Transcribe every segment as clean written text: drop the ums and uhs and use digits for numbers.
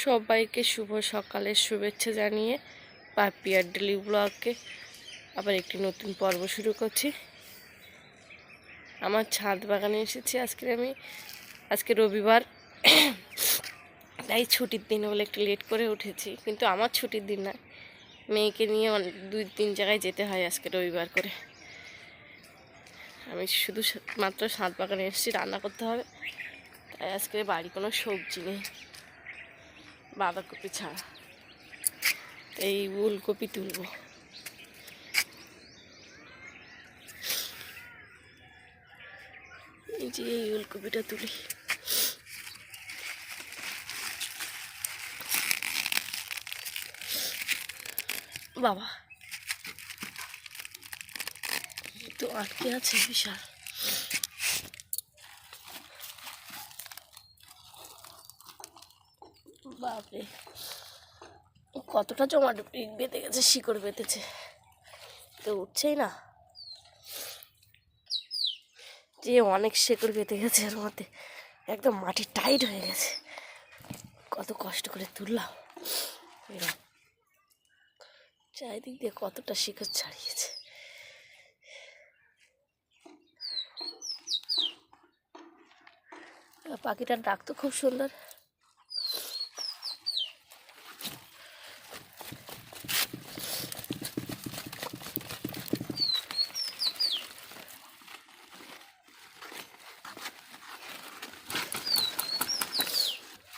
সবাইকে শুভ সকালের শুভেচ্ছা জানিয়ে পাপিয়ার ডেলি ব্লগে আবার একটি নতুন পর্ব শুরু করছি। আমার ছাদ বাগানে এসেছি আজকে রবিবার, তাই ছুটির দিন বলে একটু লেট করে উঠেছি, কিন্তু আমার ছুটির দিন না, মেয়েকে নিয়ে 2-3 জায়গায় যেতে হয় আজকে রবিবার করে। আমি শুধু মাত্র ছাদ বাগানে এসেছি, রান্না করতে হবে, তাই আজকে বাড়ি কোনো সবজি নেই বাঁধাকপি ছাড়া, এই ওলকপি তুলব। এই যে এই ওলকপিটা তুলি। বাবা তো আটকে আছে বিশাল। বাপরে কতটা জমাটো বেঁধে গেছে, শিকড় বেঁধেছে, তো উঠছেই না, যে অনেক শিকড় বেঁধে গেছে, এর মধ্যে একদম মাটি টাইট হয়ে গেছে। কত কষ্ট করে তুললাম, চারিদিক দিয়ে কতটা শিকড় ছাড়িয়েছে। পাখিটার ডাক তো খুব সুন্দর।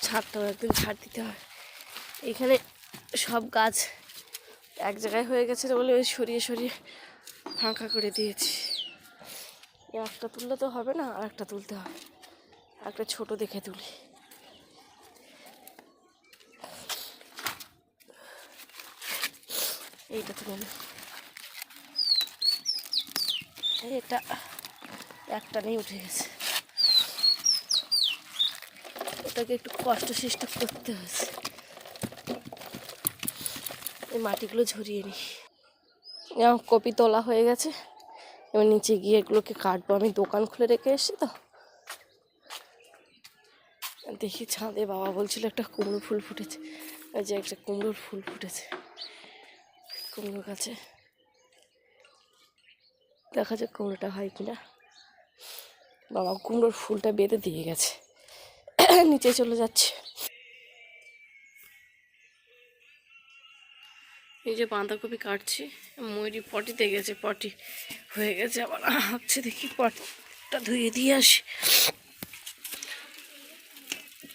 ছাদটাও একদিন ছাড় দিতে হয়। এখানে সব গাছ এক জায়গায় হয়ে গেছে বলে ওই সরিয়ে সরিয়ে ফাঁকা করে দিয়েছি। একটা তুললে তো হবে না, আর একটা তুলতে হবে, একটা ছোট দেখে তুলি। এইটা তুলে নি, এটা একটা নেই, উঠে গেছে, ওটাকে একটু কষ্ট সৃষ্টি করতে হয়েছে। এই মাটিগুলো ঝরিয়ে নিই। কপি তোলা হয়ে গেছে, এবার নিচে গিয়ে এগুলোকে কাটবো। আমি দোকান খুলে রেখে এসেছি তো, দেখি ছাদে বাবা বলছিল একটা কুমড়ো ফুল ফুটেছে, ওই যে একটা কুমড়োর ফুল ফুটেছে কুমড়ো গাছে, দেখা যাক কুমড়োটা হয় কিনা। বাবা কুমড়োর ফুলটা বেঁধে দিয়ে গেছে, নিচে চলে যাচ্ছে। এই যে বাঁধাকপি কাটছি, ময়ূরী পটিতে গেছে, পটি হয়ে গেছে, আবার হাঁকছে, দেখি পটটা ধুয়ে দিয়ে আসি।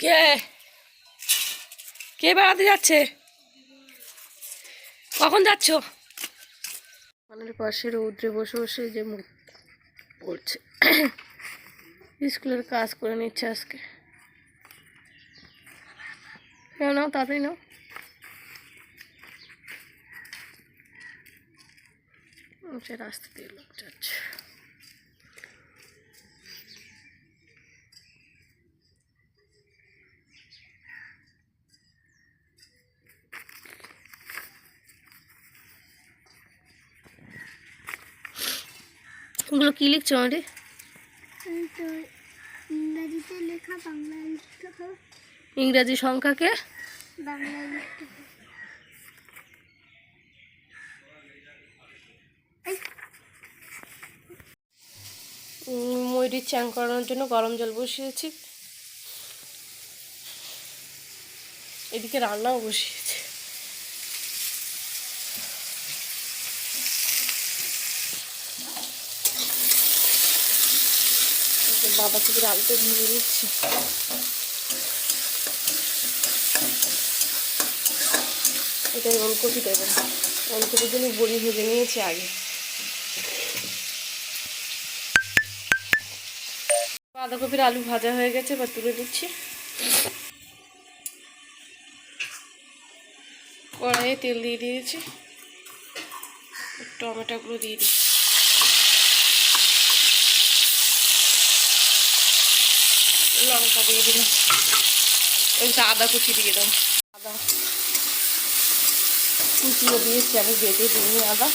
কে কে বেড়াতে যাচ্ছে? কখন যাচ্ছ? আমাদের পাশে রৌদ্রে বসে বসে যে মুখ পড়ছে, স্কুলের কাজ করে নিচ্ছে আজকে। নাও তাড়াতাড়ি নাও। সে রাস্তা দিয়ে লোক যাচ্ছে। ওগুলো কি লিখছো আমাদের? ইংরেজিতে লেখা, বাংলায় লিখতে হবে। ইংরাজি সংখ্যাকে বাংলায় লিখতে হবে। ময়ূরীর চান করানোর জন্য গরম জল বসিয়েছি, এদিকে রান্নাও বসিয়েছি। বাঁধাকপির আলুটা ভেজে নিচ্ছি। এটাই ওলকপি দেবেন, ওলকপির জন্য বড়ি ভেজে নিয়েছি আগে। বাঁধাকপির আলু ভাজা হয়ে গেছে, এবার তুলে দিচ্ছি। কড়াইয়ে তেল দিয়ে দিয়েছি, টমেটোগুলো দিয়ে দিচ্ছি, লঙ্কা দিয়ে দিলাম, একটু আদা কুচি দিয়ে দাও। আদা কুচিয়ে দিয়েছি, আমি বেটে দিইনি আদা।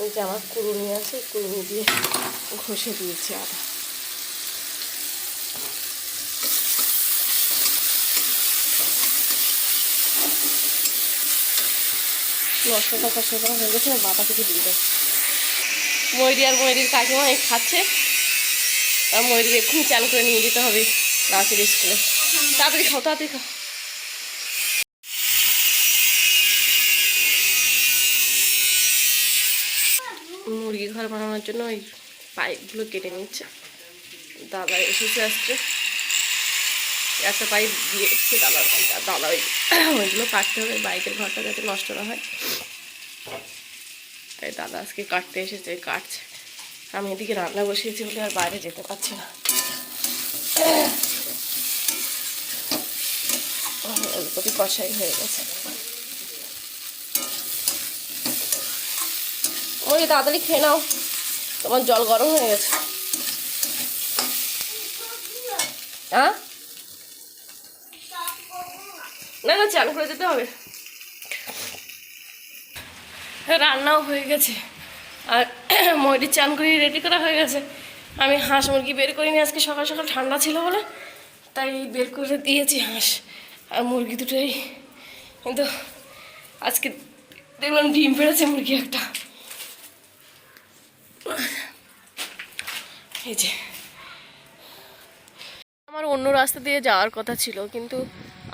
ওই যে আমার কুড়ুনি আছে, কুড়ুনি দিয়ে ঘষে দিয়েছি আদা। নষ্টটা কষ্ট করা হয়ে গেছে, বাতা থেকে দিয়ে দেয়। ময়ূরী আর ময়ূরীর কাকিমা এই খাচ্ছে, আর ময়ূরীকে এক্ষুনি চান করে নিয়ে যেতে হবে নাচের স্কুলে। তাড়াতাড়ি খাও, তাড়াতাড়ি খাও। মুরগি ঘর বানানোর জন্য ওই পাইপগুলো কেটে নিচ্ছে। দাদা এসেছে, আসছে, একটা পাইপ দিয়ে এসছে দাদার কাছে। দাদা ওইগুলো কাটতে হবে, বাইকের ঘরটা যাতে নষ্ট না হয়, তাই দাদা আজকে কাটতে এসেছে, কাটছে। আমি এদিকে রান্না বসিয়েছি বলে আর বাইরে যেতে পারছি না। ওলকপি কষাই হয়ে গেছে। ওই তাড়াতাড়ি খেয়ে নাও, তোমার জল গরম হয়ে গেছে। হ্যাঁ, না না, চান করে যেতে হবে। রান্নাও হয়ে গেছে, আর ময়ূরী চান করে রেডি করা হয়ে গেছে। আমি হাঁস মুরগি বের করিনি আজকে, সকাল সকাল ঠান্ডা ছিল বলে, তাই বের করে দিয়েছি হাঁস আর মুরগি দুটোই। কিন্তু আজকে দেখলাম ডিম পেড়েছে মুরগি একটা। এই যে আমার অন্য রাস্তা দিয়ে যাওয়ার কথা ছিল, কিন্তু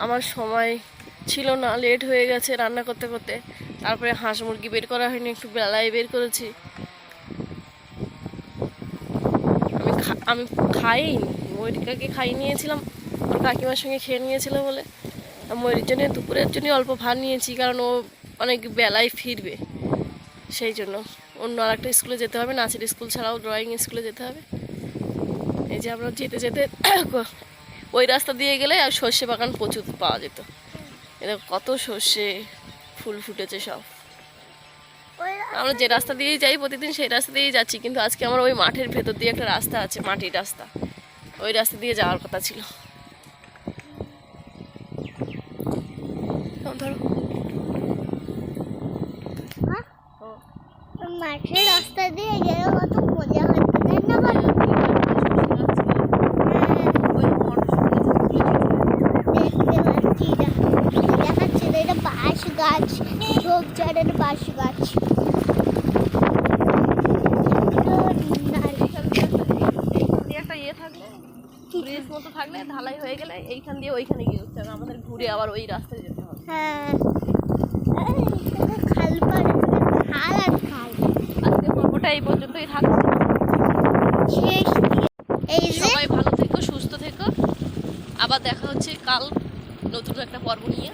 আমার সময় ছিল না, লেট হয়ে গেছে রান্না করতে করতে। তারপরে হাঁস মুরগি বের করা হয়নি, একটু বেলায় বের করেছি। আমি খাইনি, ময়ূরিকাকে খাই নিয়েছিলাম, ওর কাকিমার সঙ্গে খেয়ে নিয়েছিল বলে। ময়ূরীর জন্য দুপুরের জন্য অল্প ভাত নিয়েছি, কারণ ও অনেক বেলায় ফিরবে, সেই জন্য। অন্য আর একটা স্কুলে যেতে হবে, নাচের স্কুল ছাড়াও ড্রয়িং স্কুলে যেতে হবে। এই যে আমরা যেতে যেতে ওই রাস্তা দিয়ে গেলে আর সর্ষে বাগান প্রচুর পাওয়া যেত। এটা কত সর্ষে ফুল ফুটেছে সব। আমরা যে রাস্তা দিয়েই যাই প্রতিদিন, সেই রাস্তা দিয়েই যাচ্ছি, কিন্তু আজকে আমার ওই মাঠের ভেতর দিয়ে একটা রাস্তা আছে, মাটির রাস্তা, ওই রাস্তা দিয়ে যাওয়ার কথা ছিল। ধরো মাঠের রাস্তা দিয়ে গেলে কত মজা হতো, তাই না বল? দেখতে পাচ্ছি, দেখাচ্ছে তো, এটা বাঁশ গাছ, ঝোপঝাড়ের বাঁশ গাছ। একটা ইয়ে থাকলে, ব্রিজ মতো থাকলে, ঢালাই হয়ে গেলে এইখান দিয়ে ওইখানে গিয়ে উঠতে হবে, আমাদের ঘুরে আবার ওই রাস্তায় যেতে হবে। হ্যাঁ, খাল পাড়ে, খাল আর খাল। আজকে পর্বটা এই পর্যন্তই থাকছে। শেষ। এই যে সবাই ভালো থেকো, সুস্থ থেকো, আবার দেখা হচ্ছে কাল নতুন একটা পর্ব নিয়ে।